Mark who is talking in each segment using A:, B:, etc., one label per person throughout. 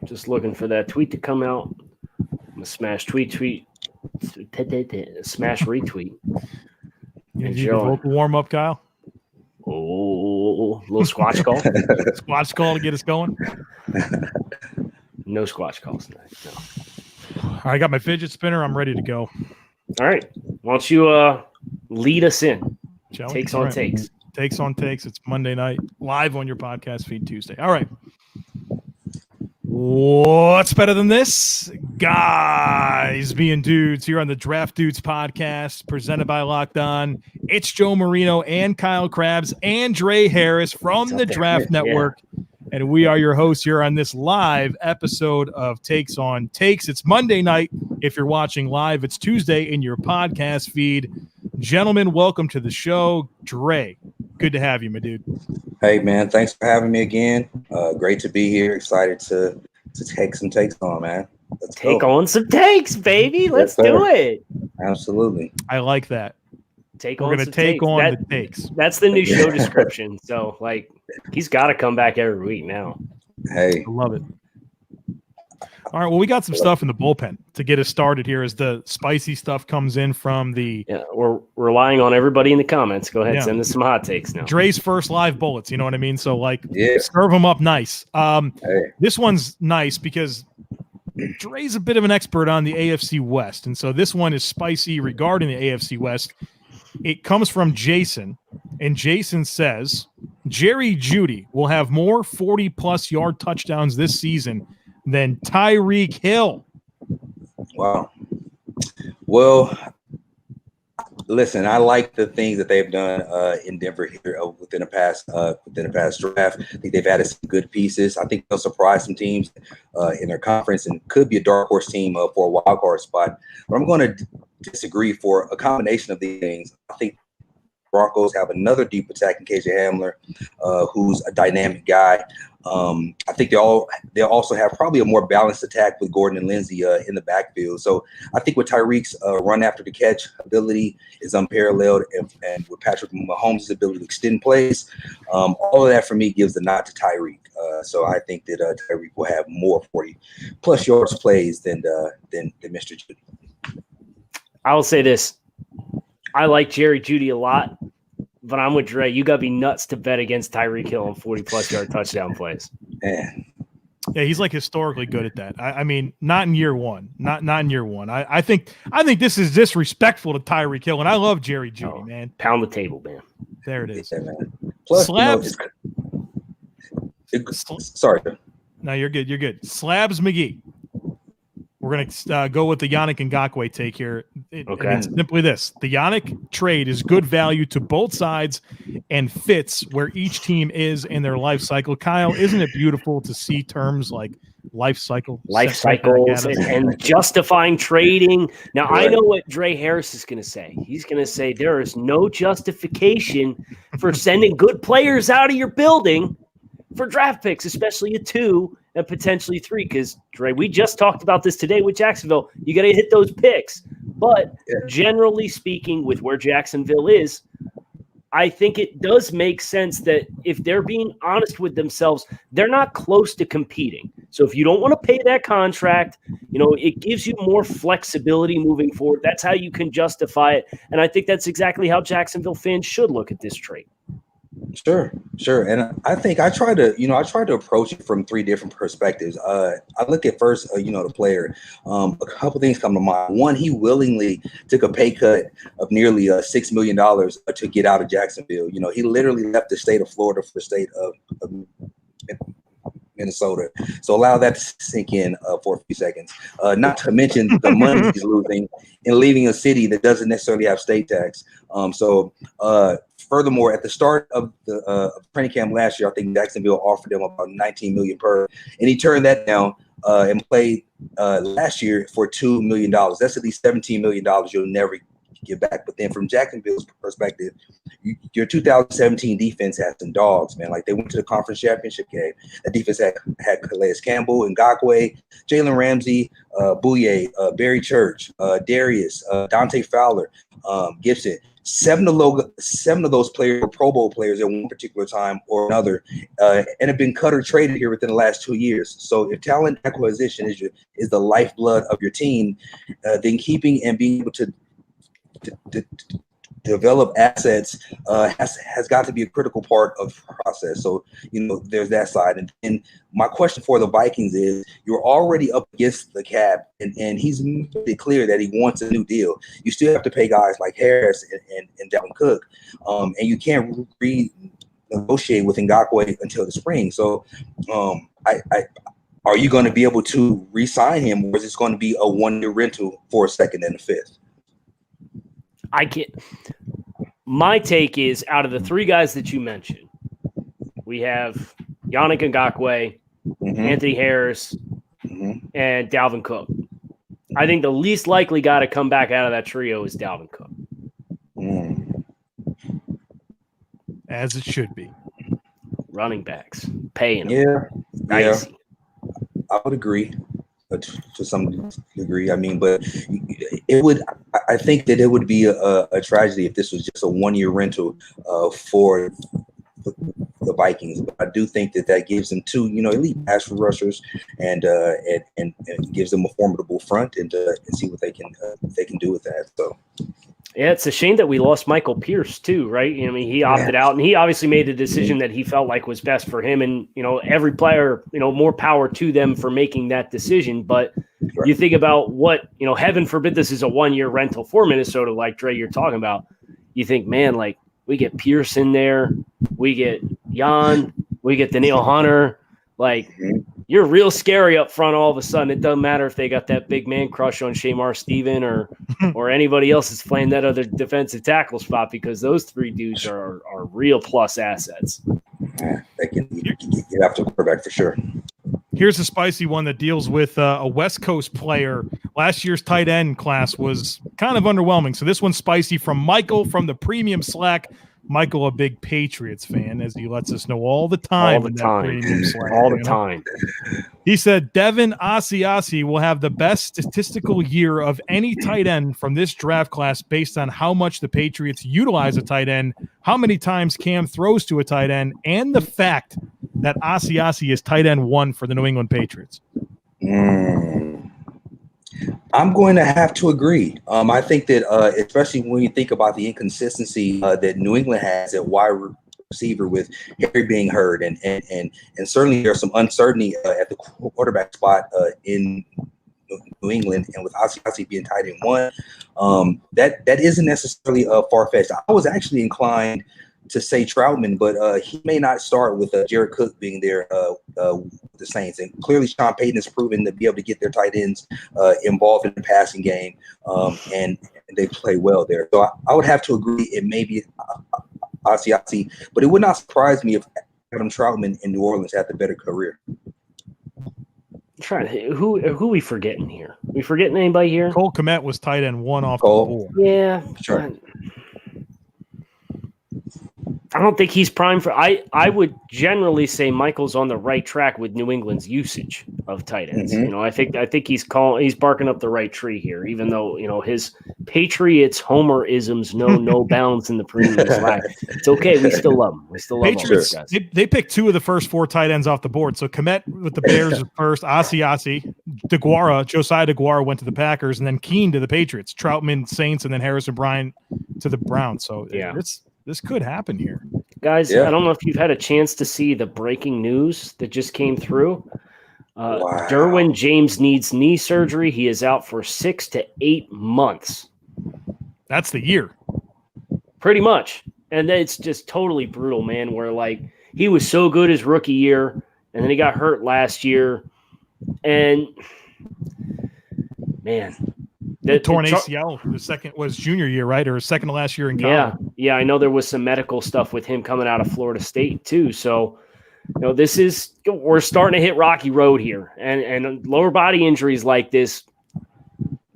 A: Just looking for that tweet to come out. I'm gonna smash tweet, smash retweet.
B: You need a vocal warm up, Kyle.
A: Oh, little squatch call.
B: Squatch call to get us going.
A: No squatch calls tonight. No.
B: I got my fidget spinner. I'm ready to go.
A: All right. Why don't you lead us in? Takes on takes.
B: Takes on takes. It's Monday night, live on your podcast feed Tuesday. All right. What's better than this? Guys being dudes here on the Draft Dudes podcast, presented by Locked On. It's Joe Marino and Kyle Krabs and Dre Harris from the Draft Network. Yeah. And we are your hosts here on this live episode of Takes on Takes. It's Monday night. If you're watching live, it's Tuesday in your podcast feed. Gentlemen, welcome to the show. Dre, good to have you, my dude.
C: Hey, man. Thanks for having me again. Great to be here. Excited to take some takes on, man. Let's
A: take on some takes, baby. Let's do it.
C: Absolutely.
B: I like that.
A: We're
B: going to take on the takes.
A: That's the new show description. So, he's got to come back every week now.
C: Hey.
B: I love it. All right, well, we got some stuff in the bullpen to get us started here as the spicy stuff comes in from the...
A: Yeah, we're relying on everybody in the comments. Go ahead, send us some hot takes now.
B: Dre's first live bullets, you know what I mean? So, serve them up nice. This one's nice because Dre's a bit of an expert on the AFC West, and so this one is spicy regarding the AFC West. It comes from Jason, and Jason says, Jerry Jeudy will have more 40-plus yard touchdowns this season than Tyreek Hill.
C: Wow. Well, listen, I like the things that they've done in Denver here within the past draft. I think they've added some good pieces. I think they'll surprise some teams in their conference and could be a dark horse team for a wild card spot. But I'm going to disagree for a combination of these things. I think Broncos have another deep attack in KJ Hamler, who's a dynamic guy. I think they'll also have probably a more balanced attack with Gordon and Lindsey in the backfield. So I think with Tyreek's run after the catch ability is unparalleled, and with Patrick Mahomes' ability to extend plays, all of that for me gives the nod to Tyreek. So I think that Tyreek will have more 40-plus yards plays than Mr. Jeudy.
A: I will say this. I like Jerry Jeudy a lot, but I'm with Dre. You got to be nuts to bet against Tyreek Hill on 40-plus yard touchdown plays.
C: Man.
B: Yeah, he's historically good at that. I mean, not in year one. Not in year one. I think this is disrespectful to Tyreek Hill, and I love Jerry Jeudy, man.
A: Pound the table, man.
B: There it is.
C: Yeah, man. Plus,
B: Slabs.
C: Sorry.
B: No, you're good. You're good. Slabs McGee. We're going to go with the Yannick Ngakoue take here.
A: Okay.
B: It's simply this. The Yannick trade is good value to both sides and fits where each team is in their life cycle. Kyle, isn't it beautiful to see terms like life cycles
A: and justifying trading? Now, I know what Dre Harris is going to say. He's going to say there is no justification for sending good players out of your building for draft picks, especially a 2 and potentially 3, because, Dre, we just talked about this today with Jacksonville. You got to hit those picks. But generally speaking, with where Jacksonville is, I think it does make sense that if they're being honest with themselves, they're not close to competing. So if you don't want to pay that contract, it gives you more flexibility moving forward. That's how you can justify it. And I think that's exactly how Jacksonville fans should look at this trade.
C: Sure. And I think I try to approach it from 3 different perspectives. I look at first, the player. A couple things come to mind. One, he willingly took a pay cut of nearly $6 million to get out of Jacksonville. He literally left the state of Florida for the state of Minnesota. So allow that to sink in for a few seconds. Not to mention the money he's losing in leaving a city that doesn't necessarily have state tax. Furthermore, at the start of the training camp last year, I think Jacksonville offered him about $19 million per, and he turned that down and played last year for $2 million. That's at least $17 million you'll never get back. But then from Jacksonville's perspective, your 2017 defense had some dogs, man. Like, they went to the conference championship game. That defense had Calais Campbell, Ngakoue, Jalen Ramsey, Bouye, Barry Church, Darius, Dante Fowler, Gibson. seven of those players were Pro Bowl players at one particular time or another, and have been cut or traded here within the last 2 years. So if talent acquisition is the lifeblood of your team, then keeping and being able to develop assets has got to be a critical part of the process. So, there's that side. And my question for the Vikings is, you're already up against the cap, and he's made it clear that he wants a new deal. You still have to pay guys like Harris and Dalvin Cook, and you can't renegotiate with Ngakoue until the spring. So are you going to be able to re-sign him, or is this going to be a one-year rental for a second and a fifth?
A: I can't. My take is, out of the three guys that you mentioned, we have Yannick Ngakoue, Anthony Harris, and Dalvin Cook. I think the least likely guy to come back out of that trio is Dalvin Cook.
B: As it should be.
A: Running backs, paying them.
C: Yeah. I would agree to some degree. I mean, but I think that it would be a tragedy if this was just a one-year rental for the Vikings. But I do think that gives them two, elite pass rushers, and gives them a formidable front, and see what they can do with that. So.
A: Yeah, it's a shame that we lost Michael Pierce too, right? I mean, he opted out, and he obviously made a decision that he felt like was best for him. And, every player, more power to them for making that decision. But you think about what, heaven forbid this is a one-year rental for Minnesota, like Dre, you're talking about. You think, man, like, we get Pierce in there, we get Jan, we get Danielle Hunter. Like, you're real scary up front all of a sudden. It doesn't matter if they got that big man crush on Shamar Stephen or anybody else that's playing that other defensive tackle spot, because those three dudes are real plus assets.
C: They can get after the quarterback for sure.
B: Here's a spicy one that deals with a West Coast player. Last year's tight end class was kind of underwhelming. So this one's spicy from Michael from the Premium Slack. Michael, a big Patriots fan, as he lets us know all the time.
A: All the time.
B: He said, Devin Asiasi will have the best statistical year of any tight end from this draft class based on how much the Patriots utilize a tight end, how many times Cam throws to a tight end, and the fact that Asiasi is tight end 1 for the New England Patriots.
C: I'm going to have to agree. I think that especially when you think about the inconsistency that New England has at wide receiver, with Harry being hurt, and certainly there's some uncertainty at the quarterback spot in New England, and with Asiasi being tight end 1, that isn't necessarily far-fetched. I was actually inclined to say Troutman, but he may not start with Jared Cook being there with the Saints. And clearly Sean Payton has proven to be able to get their tight ends involved in the passing game, and they play well there. So I would have to agree it may be Asiasi, but it would not surprise me if Adam Troutman in New Orleans had the better career.
A: Who are we forgetting here? We forgetting anybody here?
B: Cole Kmet was tight end 1 off the board.
A: Yeah,
C: sure.
A: I don't think he's primed for. I would generally say Michael's on the right track with New England's usage of tight ends. I think he's barking up the right tree here, even though his Patriots Homer-isms know no bounds in the Premium Slack. It's okay. We still love him. We still love
B: Patriots.
A: all those guys.
B: They picked 2 of the first 4 tight ends off the board. So Kmet with the Bears is first, Asiasi, Josiah DeGuara went to the Packers, and then Keene to the Patriots, Troutman Saints, and then Harrison Bryant to the Browns. So this could happen here.
A: Guys, I don't know if you've had a chance to see the breaking news that just came through. Derwin James needs knee surgery. He is out for 6 to 8 months.
B: That's the year.
A: Pretty much. And it's just totally brutal, man, where, like, he was so good his rookie year, and then he got hurt last year. And, man.
B: The torn ACL, the second was junior year, right? Or second to last year in college.
A: Yeah. I know there was some medical stuff with him coming out of Florida State too. So, we're starting to hit rocky road here, and lower body injuries like this,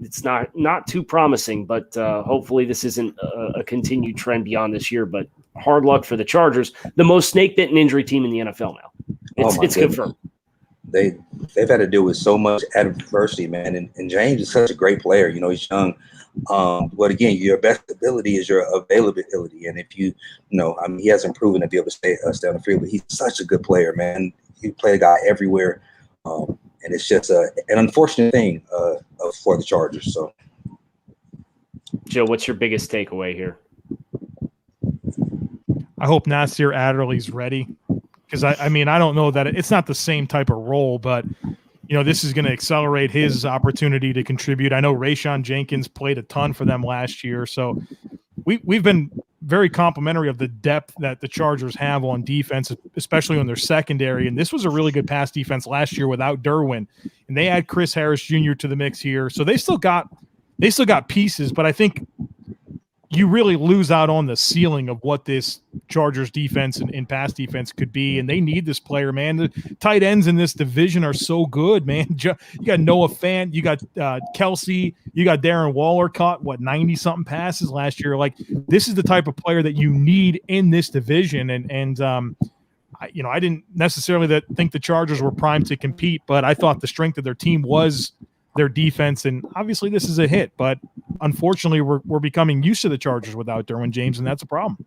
A: it's not too promising. But hopefully, this isn't a continued trend beyond this year. But hard luck for the Chargers, the most snake bitten injury team in the NFL now. It's confirmed.
C: they've had to deal with so much adversity, man. And James is such a great player. You know, he's young. But again, your best ability is your availability. And if he hasn't proven to be able to stay on the field, but he's such a good player, man. He played a guy everywhere. And it's just an unfortunate thing for the Chargers. So,
A: Joe, what's your biggest takeaway here?
B: I hope Nasir Adderley's ready, because I mean, I don't know that it's not the same type of role, but this is going to accelerate his opportunity to contribute. I know Rayshon Jenkins played a ton for them last year, so we've been very complimentary of the depth that the Chargers have on defense, especially on their secondary. And this was a really good pass defense last year without Derwin, and they add Chris Harris Jr. to the mix here, so they still got pieces, but I think you really lose out on the ceiling of what this Chargers defense and pass defense could be, and they need this player, man. The tight ends in this division are so good, man. You got Noah Fant, you got Kelsey, you got Darren Waller caught 90-something passes last year. Like, this is the type of player that you need in this division, and I didn't necessarily think the Chargers were primed to compete, but I thought the strength of their team was their defense, and obviously this is a hit, but unfortunately we're becoming used to the Chargers without Derwin James, and that's a problem.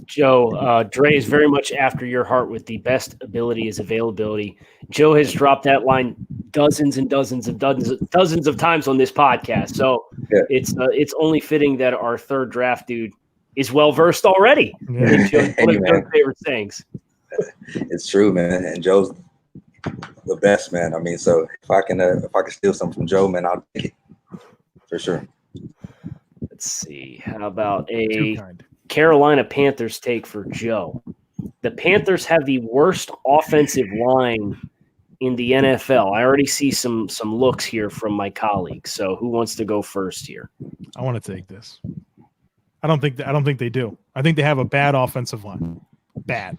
A: Joe, Dre is very much after your heart with the best ability is availability. Joe has dropped that line dozens and dozens of times on this podcast, so yeah. It's only fitting that our third draft dude is well versed already. Yeah. Joe's one of your favorite sayings.
C: It's true, man, and Joe's the best, man. I mean, so if I can steal something from Joe, man, I'll take it for sure.
A: Let's see. How about a Carolina Panthers take for Joe? The Panthers have the worst offensive line in the NFL. I already see some looks here from my colleagues. So who wants to go first here?
B: I want to take this. I don't think they do. I think they have a bad offensive line. Bad.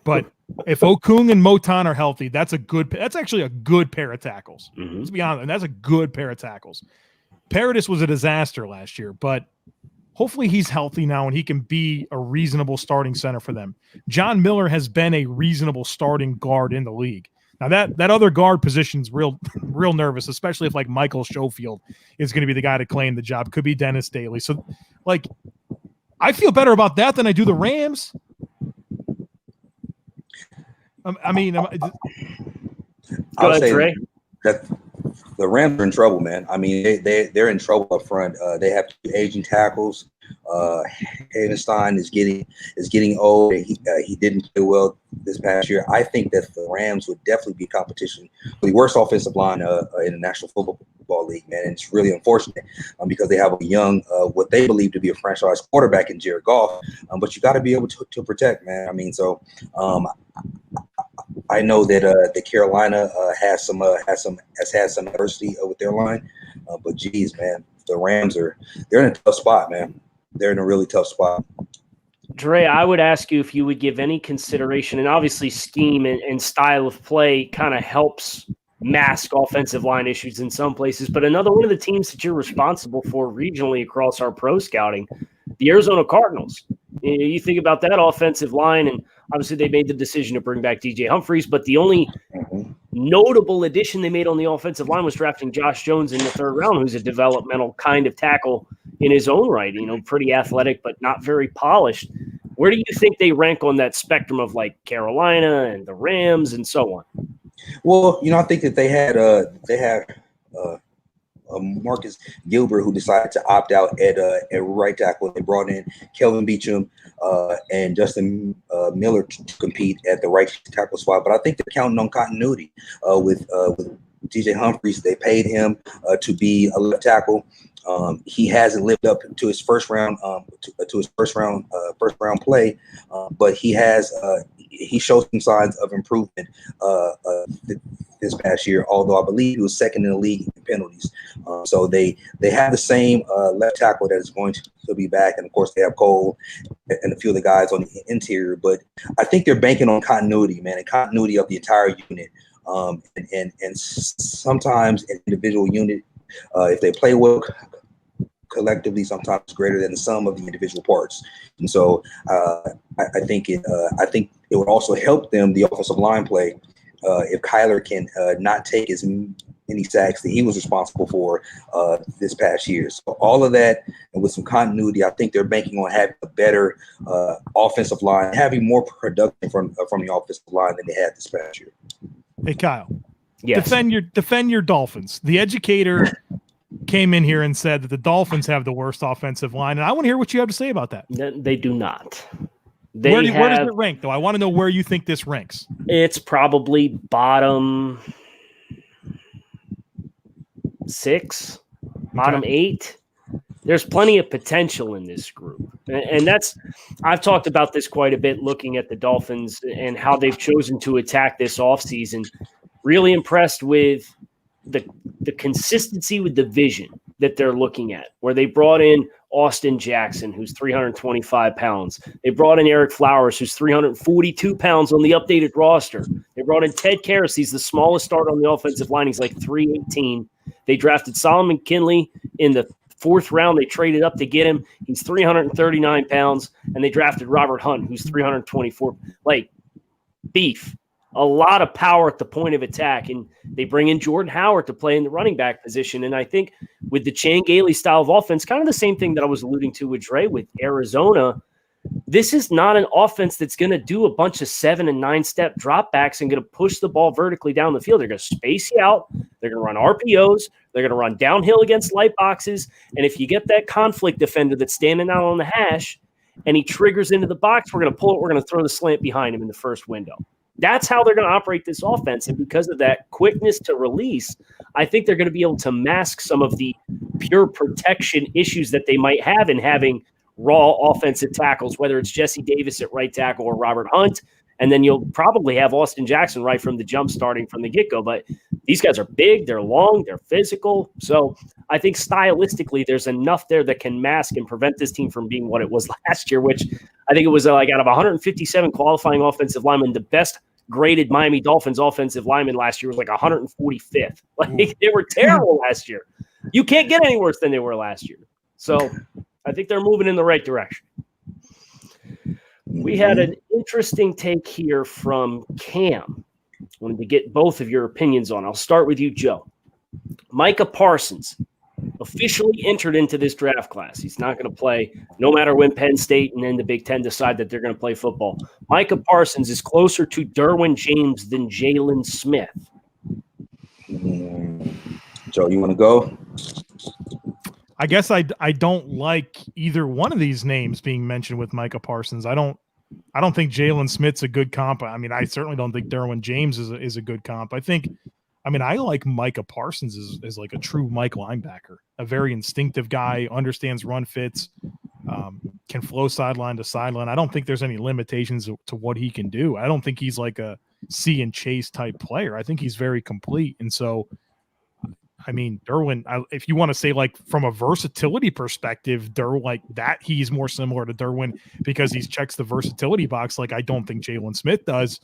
B: But if Okung and Moton are healthy, that's actually a good pair of tackles. Mm-hmm. Let's be honest, and that's a good pair of tackles. Paradis was a disaster last year, but hopefully he's healthy now and he can be a reasonable starting center for them. John Miller has been a reasonable starting guard in the league. Now that other guard position's real nervous, especially if like Michael Schofield is going to be the guy to claim the job. Could be Dennis Daly. So I feel better about that than I do the Rams. I mean,
A: go ahead, Trey.
C: That the Rams are in trouble, man. I mean, they're in trouble up front. They have 2 aging tackles. Havenstein is getting old. He didn't play well this past year. I think that the Rams would definitely be competition for the worst offensive line in the National Football League, man. And it's really unfortunate because they have a young, what they believe to be a franchise quarterback in Jared Goff. But you got to be able to protect, man. I mean, so I know that the Carolina has had some adversity with their line, but geez, man, the Rams they're in a tough spot, man. They're in a really tough spot.
A: Dre, I would ask you if you would give any consideration, and obviously scheme and style of play kind of helps mask offensive line issues in some places, but another one of the teams that you're responsible for regionally across our pro scouting, the Arizona Cardinals. You think about that offensive line, and obviously they made the decision to bring back DJ Humphries, but the only notable addition they made on the offensive line was drafting Josh Jones in the 3rd round, who's a developmental kind of tackle in his own right, pretty athletic, but not very polished. Where do you think they rank on that spectrum of like Carolina and the Rams and so on?
C: Well, I think that they have Marcus Gilbert, who decided to opt out at right tackle. They brought in Kelvin Beachum and Justin Miller to compete at the right tackle spot. But I think they're counting on continuity with DJ Humphries. They paid him to be a left tackle. He hasn't lived up to his first round play, but he showed some signs of improvement this past year, although I believe he was second in the league in penalties. So they have the same left tackle that is going to be back, and of course they have Cole and a few of the guys on the interior. But I think they're banking on continuity, man, and continuity of the entire unit. And sometimes an individual unit, if they play well collectively, sometimes greater than the sum of the individual parts. And so I think it would also help them, the offensive line play, if Kyler can not take as many sacks that he was responsible for this past year. So all of that, and with some continuity, I think they're banking on having a better offensive line, having more production from the offensive line than they had this past year.
B: Hey, Kyle.
A: Yes.
B: Defend your Dolphins. The educator came in here and said that the Dolphins have the worst offensive line, and I want to hear what you have to say about that.
A: They do not.
B: Where does it rank, though? I want to know where you think this ranks.
A: It's probably bottom 6, bottom 8. There's plenty of potential in this group. And I've talked about this quite a bit, looking at the Dolphins and how they've chosen to attack this offseason. Really impressed with the consistency with the vision that they're looking at, where they brought in Austin Jackson, who's 325 pounds. They brought in Eric Flowers, who's 342 pounds on the updated roster. They brought in Ted Karras. He's the smallest starter on the offensive line. He's like 318. They drafted Solomon Kinley in the 4th round. They traded up to get him. He's 339 pounds. And they drafted Robert Hunt, who's 324. Like, beef. A lot of power at the point of attack. And they bring in Jordan Howard to play in the running back position. And I think with the Chan Gailey style of offense, kind of the same thing that I was alluding to with Dre with Arizona, this is not an offense that's going to do a bunch of 7 and 9 step dropbacks and going to push the ball vertically down the field. They're going to space you out. They're going to run RPOs. They're going to run downhill against light boxes. And if you get that conflict defender that's standing out on the hash and he triggers into the box, we're going to pull it. We're going to throw the slant behind him in the first window. That's how they're going to operate this offense. And because of that quickness to release, I think they're going to be able to mask some of the pure protection issues that they might have in having raw offensive tackles, whether it's Jesse Davis at right tackle or Robert Hunt. And then you'll probably have Austin Jackson right from the jump, starting from the get-go. But these guys are big, they're long, they're physical. So I think stylistically there's enough there that can mask and prevent this team from being what it was last year, which I think it was like out of 157 qualifying offensive linemen, the best graded Miami Dolphins offensive lineman last year was like 145th. Like, they were terrible last year. You can't get any worse than they were last year. So I think they're moving in the right direction. We had an interesting take here from Cam. I wanted to get both of your opinions on. I'll start with you, Joe. Micah Parsons officially entered into this draft class. He's not going to play no matter when Penn State and then the Big Ten decide that they're going to play football. Micah Parsons is closer to Derwin James than Jalen Smith.
C: Joe, you want to go?
B: I guess I don't like either one of these names being mentioned with Micah Parsons. I don't think Jalen Smith's a good comp. I mean, I certainly don't think Derwin James is a good comp. I like Micah Parsons as like a true Mike linebacker, a very instinctive guy, understands run fits, can flow sideline to sideline. I don't think there's any limitations to what he can do. I don't think he's like a see and chase type player. I think he's very complete. And so, I mean, Derwin, if you want to say like from a versatility perspective, he's more similar to Derwin because he checks the versatility box. Like I don't think Jalen Smith does,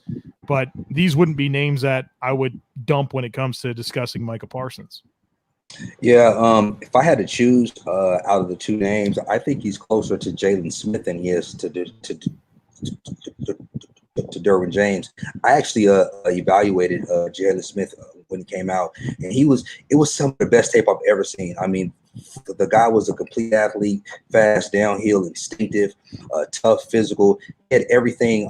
B: but these wouldn't be names that I would dump when it comes to discussing Micah Parsons.
C: Yeah, if I had to choose out of the two names, I think he's closer to Jalen Smith than he is to Derwin James. I actually evaluated Jalen Smith when he came out, and it was some of the best tape I've ever seen. I mean, the guy was a complete athlete, fast, downhill, instinctive, tough, physical. He had everything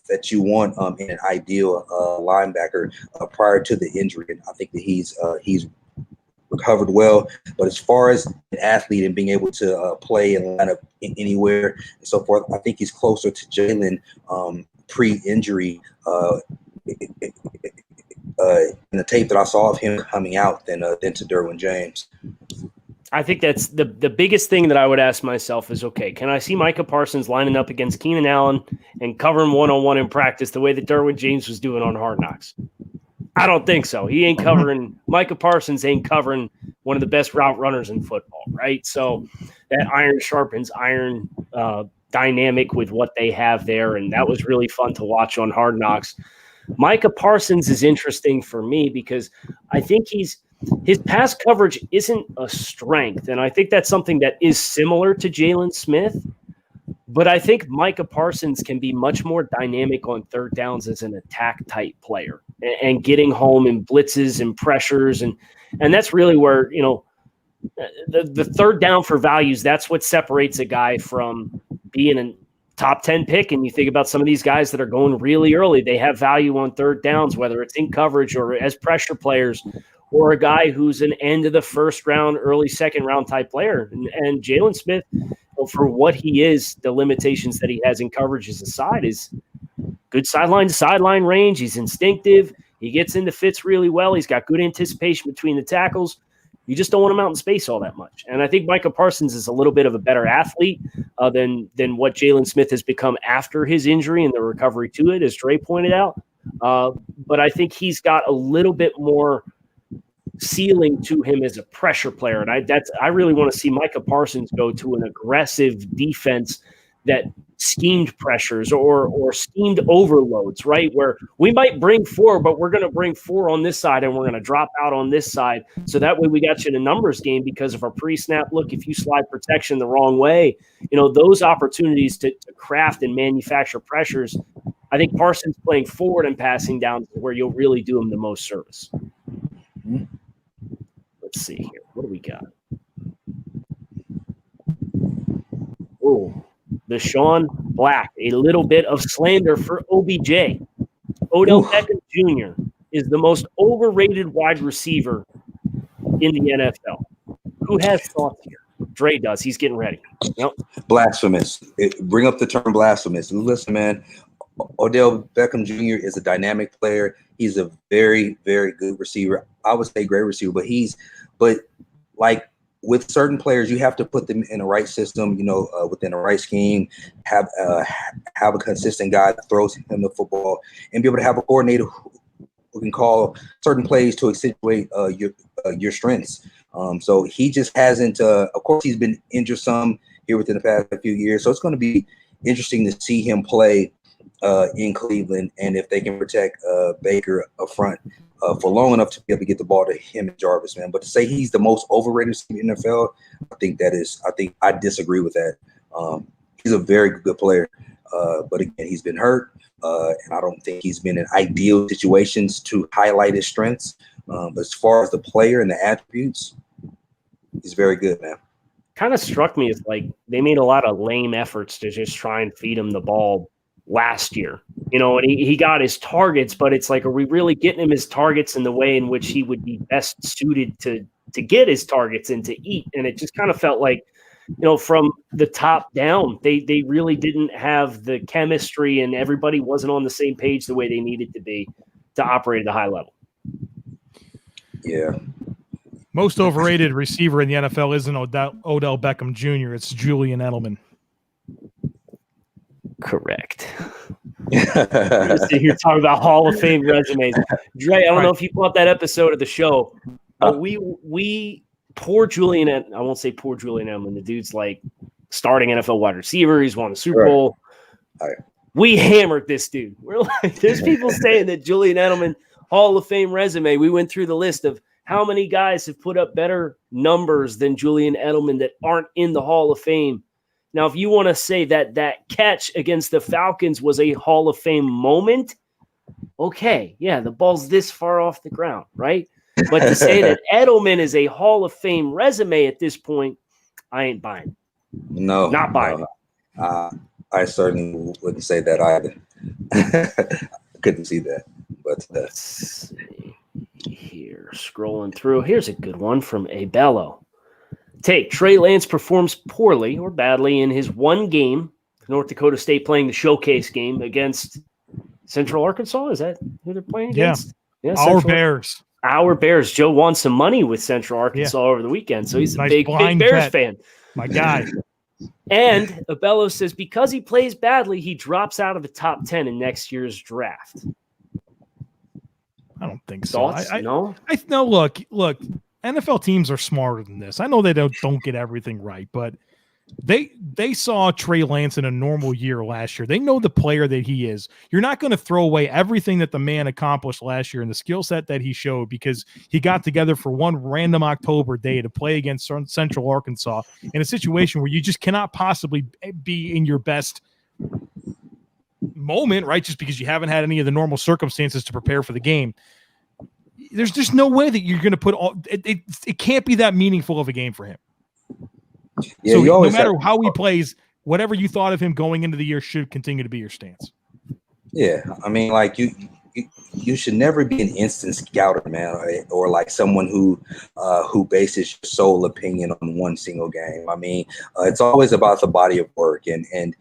C: that you want in an ideal linebacker prior to the injury. And I think that he's recovered well. But as far as an athlete and being able to play and line up anywhere and so forth, I think he's closer to Jalen pre-injury in the tape that I saw of him coming out than to Derwin James.
A: I think that's the biggest thing that I would ask myself is, okay, can I see Micah Parsons lining up against Keenan Allen and covering one-on-one in practice the way that Derwin James was doing on Hard Knocks? I don't think so. Micah Parsons ain't covering one of the best route runners in football, right? So that iron sharpens iron dynamic with what they have there, and that was really fun to watch on Hard Knocks. Micah Parsons is interesting for me because I think his pass coverage isn't a strength, and I think that's something that is similar to Jalen Smith, But I think Micah Parsons can be much more dynamic on third downs as an attack-type player and getting home in blitzes and pressures. And that's really where, the third down for values, that's what separates a guy from being a top 10 pick. And you think about some of these guys that are going really early, they have value on third downs, whether it's in coverage or as pressure players, or a guy who's an end of the first round, early second round type player. And Jalen Smith, for what he is, the limitations that he has in coverages aside, is good sideline to sideline range. He's instinctive. He gets into fits really well. He's got good anticipation between the tackles. You just don't want him out in space all that much. And I think Micah Parsons is a little bit of a better athlete than what Jalen Smith has become after his injury and the recovery to it, as Dre pointed out. But I think he's got a little bit more ceiling to him as a pressure player. And I really want to see Micah Parsons go to an aggressive defense that schemed pressures or schemed overloads, right? Where we might bring 4, but we're going to bring 4 on this side and we're going to drop out on this side. So that way we got you in a numbers game because of our pre-snap look. If you slide protection the wrong way, those opportunities to craft and manufacture pressures, I think Parsons playing forward and passing down is where you'll really do him the most service. Let's see here. What do we got? Oh, the Sean Black, a little bit of slander for OBJ. Odell Beckham Jr. is the most overrated wide receiver in the NFL. Who has thoughts here? Dre does. He's getting ready. Yep.
C: Blasphemous. Bring up the term blasphemous. Listen, man, Odell Beckham Jr. is a dynamic player. He's a very, very good receiver. I would say great receiver, but like with certain players, you have to put them in the right system, within the right scheme, have a consistent guy that throws him the football, and be able to have a coordinator who can call certain plays to accentuate your strengths. So he just hasn't, of course, he's been injured some here within the past few years. So it's going to be interesting to see him play in Cleveland, and if they can protect Baker up front for long enough to be able to get the ball to him and Jarvis, man. But to say he's the most overrated receiver in the NFL, I think I disagree with that. He's a very good player, but again, he's been hurt, and I don't think he's been in ideal situations to highlight his strengths. But as far as the player and the attributes, he's very good, man.
A: Kind of struck me as like they made a lot of lame efforts to just try and feed him the ball last year, and he got his targets, but it's like, are we really getting him his targets in the way in which he would be best suited to get his targets and to eat? And it just kind of felt like, from the top down, they really didn't have the chemistry and everybody wasn't on the same page the way they needed to be to operate at a high level.
C: Yeah.
B: Most overrated receiver in the NFL isn't Odell Beckham Jr. It's Julian Edelman.
A: Correct. You're talking about Hall of Fame resumes. Dre, I don't know if you caught that episode of the show. We poor Julian, I won't say poor Julian Edelman. The dude's like starting NFL wide receiver. He's won a Super Bowl.
C: Right.
A: We hammered this dude. We're like, there's people saying that Julian Edelman Hall of Fame resume. We went through the list of how many guys have put up better numbers than Julian Edelman that aren't in the Hall of Fame. Now, if you want to say that catch against the Falcons was a Hall of Fame moment, okay, yeah, the ball's this far off the ground, right? But to say that Edelman is a Hall of Fame resume at this point, I ain't buying.
C: No.
A: Not buying.
C: I certainly wouldn't say that either. I couldn't see that. But
A: let's see here, scrolling through. Here's a good one from Abello. Take Trey Lance performs poorly or badly in his one game, North Dakota State playing the showcase game against Central Arkansas. Is that who they're playing against?
B: Yeah, our Bears.
A: Our Bears. Joe won some money with Central Arkansas over the weekend, so he's a big Bears fan.
B: My guy.
A: And Abello says because he plays badly, he drops out of the top 10 in next year's draft.
B: I don't think so.
A: Thoughts?
B: No, look. NFL teams are smarter than this. I know they don't get everything right, but They saw Trey Lance in a normal year last year. They know the player that he is. You're not going to throw away everything that the man accomplished last year and the skill set that he showed because he got together for one random October day to play against Central Arkansas in a situation where you just cannot possibly be in your best moment, right? Just because you haven't had any of the normal circumstances to prepare for the game. There's just no way that you're going to put all it can't be that meaningful of a game for him.
C: Yeah,
B: so no matter how he plays, whatever you thought of him going into the year should continue to be your stance.
C: Yeah, I mean, like you should never be an instant scouter, man, or like someone who bases your sole opinion on one single game. I mean, it's always about the body of work, and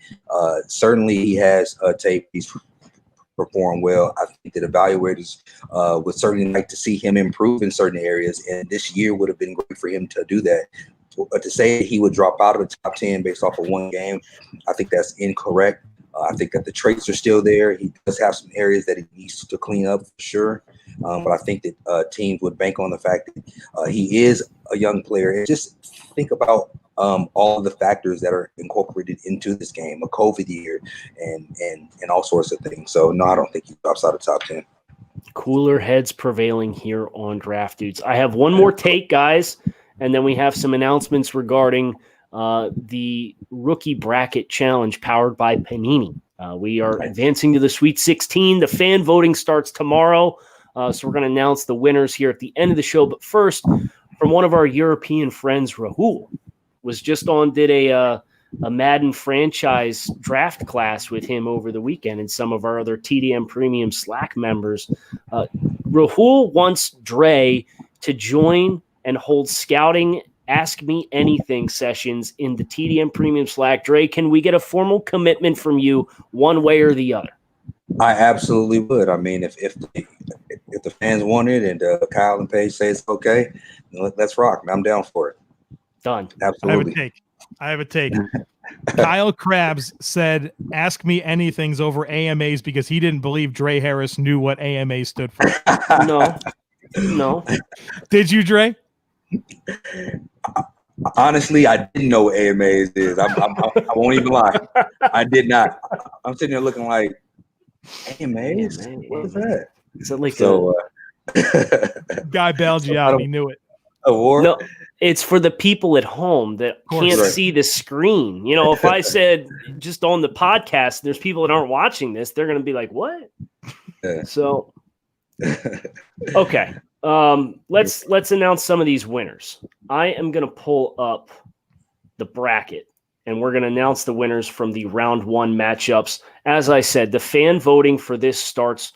C: certainly he has tape. He's performed well. I think that evaluators would certainly like to see him improve in certain areas, and this year would have been great for him to do that. But to say he would drop out of the top 10 based off of one game, I think that's incorrect. I think that the traits are still there. He does have some areas that he needs to clean up for sure. But I think that teams would bank on the fact that he is a young player. And just think about all of the factors that are incorporated into this game, a COVID year and all sorts of things. So, no, I don't think he drops out of top 10.
A: Cooler heads prevailing here on Draft Dudes. I have one more take, guys. And then we have some announcements regarding the Rookie Bracket Challenge powered by Panini. We are advancing to the Sweet 16. The fan voting starts tomorrow. So we're going to announce the winners here at the end of the show. But first, from one of our European friends, Rahul, did a Madden franchise draft class with him over the weekend and some of our other TDM Premium Slack members. Rahul wants Dre to join and hold scouting Ask Me Anything sessions in the TDM Premium Slack. Dre, can we get a formal commitment from you one way or the other?
C: I absolutely would. I mean, if the fans want it and Kyle and Paige say it's okay, let's rock. I'm down for it.
A: Done.
C: Absolutely.
B: I have a take. Kyle Krabs said, "Ask Me Anything's over AMAs because he didn't believe Dre Harris knew what AMA stood for."
A: No.
B: Did you, Dre?
C: Honestly, I didn't know what AMAs is. I won't even lie. I did not. I'm sitting there looking like, AMAs? What is that?
A: Is it like
B: Guy bailed you out and he knew it.
C: Award?
A: No, it's for the people at home that can't see the screen. You know, if I said just on the podcast, there's people that aren't watching this, they're going to be like, what?
C: Yeah.
A: So, okay. Let's announce some of these winners. I am going to pull up the bracket, and we're going to announce the winners from the round one matchups. As I said, the fan voting for this starts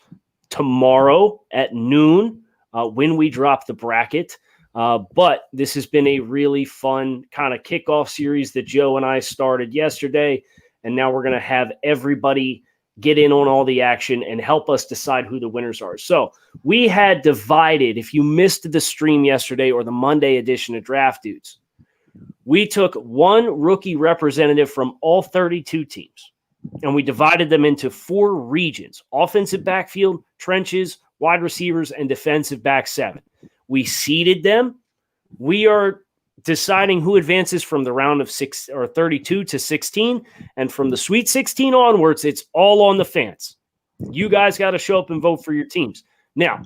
A: tomorrow at noon when we drop the bracket. But this has been a really fun kind of kickoff series that Joe and I started yesterday, and now we're going to have everybody get in on all the action and help us decide who the winners are. So we had divided, if you missed the stream yesterday or the Monday edition of Draft Dudes, we took one rookie representative from all 32 teams, and we divided them into 4 regions: offensive backfield, trenches, wide receivers, and defensive back 7. We seeded them. We are deciding who advances from the round of 32 to 16, and from the Sweet 16 onwards, it's all on the fans. You guys got to show up and vote for your teams. Now,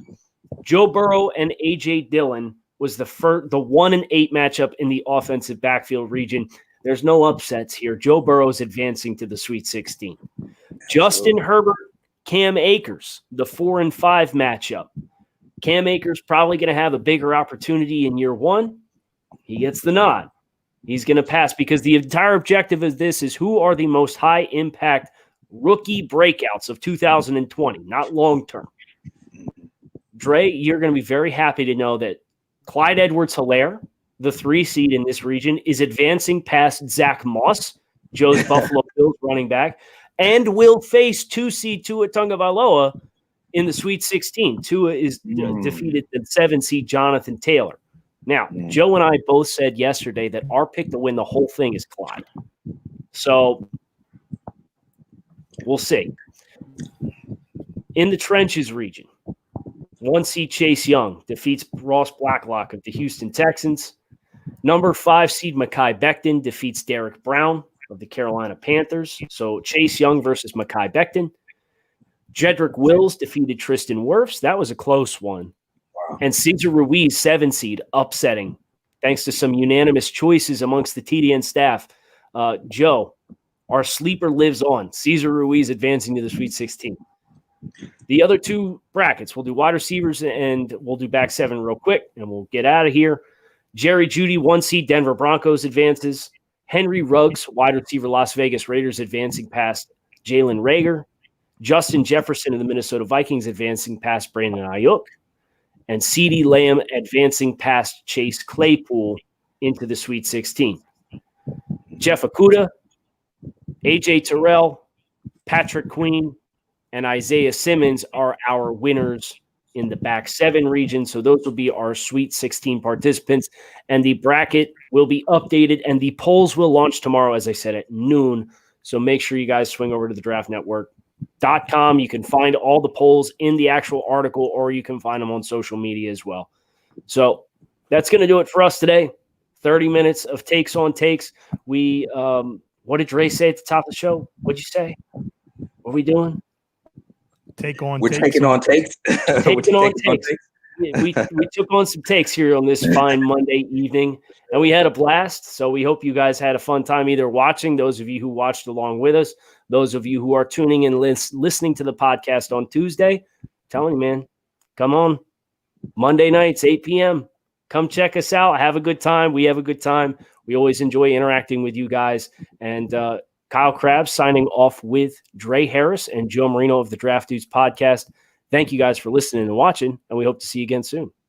A: Joe Burrow and A.J. Dillon was the 1-8 matchup in the offensive backfield region. There's no upsets here. Joe Burrow is advancing to the Sweet 16. Justin Herbert, Cam Akers, the 4-5 matchup. Cam Akers probably going to have a bigger opportunity in year one. He gets the nod. He's going to pass because the entire objective of this is who are the most high-impact rookie breakouts of 2020, not long-term. Dre, you're going to be very happy to know that Clyde Edwards-Helaire, the 3 seed in this region, is advancing past Zach Moss, Joe's Buffalo Bills running back, and will face 2 seed Tua Tagovailoa in the Sweet 16. Tua is defeated the 7 seed Jonathan Taylor. Now, Joe and I both said yesterday that our pick to win the whole thing is Clyde. So we'll see. In the trenches region, 1 seed Chase Young defeats Ross Blacklock of the Houston Texans. Number 5 seed Micah Becton defeats Derek Brown of the Carolina Panthers. So Chase Young versus Micah Becton. Jedrick Wills defeated Tristan Wirfs. That was a close one.
C: Wow.
A: And Cesar Ruiz, 7 seed, upsetting, thanks to some unanimous choices amongst the TDN staff. Joe, our sleeper lives on. Cesar Ruiz advancing to the Sweet 16. The other 2 brackets, we'll do wide receivers and we'll do back 7 real quick, and we'll get out of here. Jerry Jeudy, 1 seed, Denver Broncos advances. Henry Ruggs, wide receiver, Las Vegas Raiders advancing past Jalen Reagor. Justin Jefferson of the Minnesota Vikings advancing past Brandon Ayuk. And CeeDee Lamb advancing past Chase Claypool into the Sweet 16. Jeff Okudah, AJ Terrell, Patrick Queen, and Isaiah Simmons are our winners in the back 7 region. So those will be our Sweet 16 participants. And the bracket will be updated, and the polls will launch tomorrow, as I said, at noon. So make sure you guys swing over to the draftnetwork.com. You can find all the polls in the actual article, or you can find them on social media as well. So that's going to do it for us today. 30 minutes of takes on takes. What did Dre say at the top of the show? What'd you say? What are we doing?
C: We're taking on takes.
A: Taking on takes. We took on some takes here on this fine Monday evening, and we had a blast. So we hope you guys had a fun time either watching, those of you who watched along with us, those of you who are tuning in, listening to the podcast on Tuesday. Telling you, man, come on. Monday nights, 8 p.m. Come check us out. Have a good time. We have a good time. We always enjoy interacting with you guys. And Kyle Krabs signing off with Dre Harris and Joe Marino of the Draft Dudes podcast. Thank you guys for listening and watching, and we hope to see you again soon.